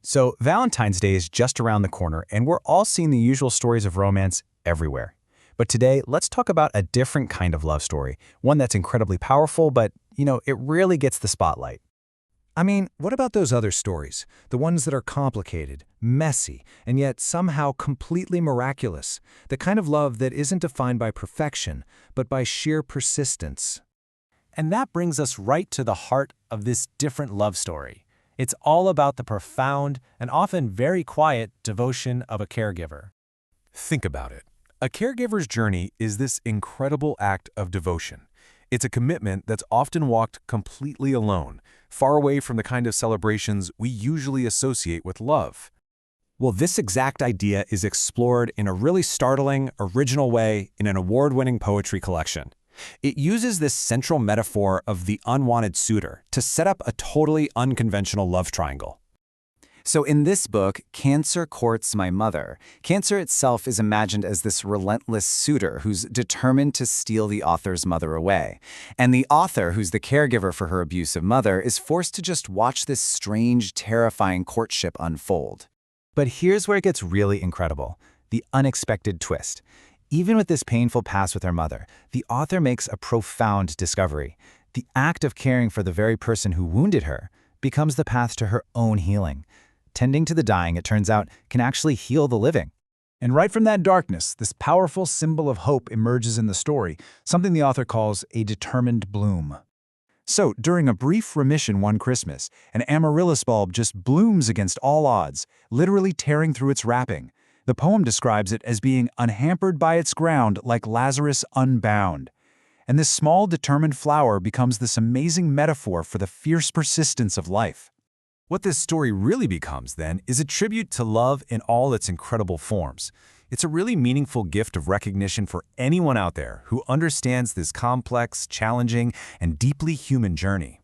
So Valentine's Day is just around the corner, and we're all seeing the usual stories of romance everywhere. But today, let's talk about a different kind of love story, one that's incredibly powerful, but, it really gets the spotlight. I mean, what about those other stories? The ones that are complicated, messy, and yet somehow completely miraculous. The kind of love that isn't defined by perfection, but by sheer persistence. And that brings us right to the heart of this different love story. It's all about the profound and often very quiet devotion of a caregiver. Think about it. A caregiver's journey is this incredible act of devotion. It's a commitment that's often walked completely alone, far away from the kind of celebrations we usually associate with love. Well, this exact idea is explored in a really startling, original way in an award-winning poetry collection. It uses this central metaphor of the unwanted suitor to set up a totally unconventional love triangle. So in this book, Cancer Courts My Mother, Cancer itself is imagined as this relentless suitor who's determined to steal the author's mother away. And the author, who's the caregiver for her abusive mother, is forced to just watch this strange, terrifying courtship unfold. But here's where it gets really incredible, the unexpected twist. Even with this painful past with her mother, the author makes a profound discovery. The act of caring for the very person who wounded her becomes the path to her own healing. Tending to the dying, it turns out, can actually heal the living. And right from that darkness, this powerful symbol of hope emerges in the story, something the author calls a determined bloom. So, during a brief remission one Christmas, an amaryllis bulb just blooms against all odds, literally tearing through its wrapping. The poem describes it as being unhampered by its ground like Lazarus unbound. And this small, determined flower becomes this amazing metaphor for the fierce persistence of life. What this story really becomes, then, is a tribute to love in all its incredible forms. It's a really meaningful gift of recognition for anyone out there who understands this complex, challenging, and deeply human journey.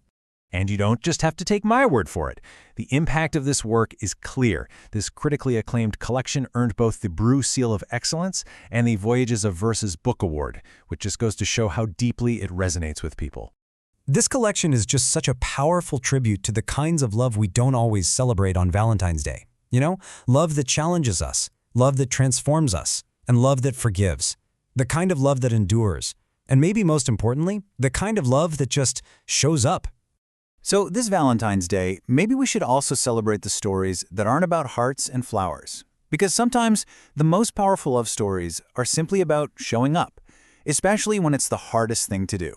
And you don't just have to take my word for it. The impact of this work is clear. This critically acclaimed collection earned both the Brew Seal of Excellence and the Voyages of Verses Book Award, which just goes to show how deeply it resonates with people. This collection is just such a powerful tribute to the kinds of love we don't always celebrate on Valentine's Day. Love that challenges us, love that transforms us, and love that forgives. The kind of love that endures. And maybe most importantly, the kind of love that just shows up. So this Valentine's Day, maybe we should also celebrate the stories that aren't about hearts and flowers. Because sometimes the most powerful love stories are simply about showing up, especially when it's the hardest thing to do.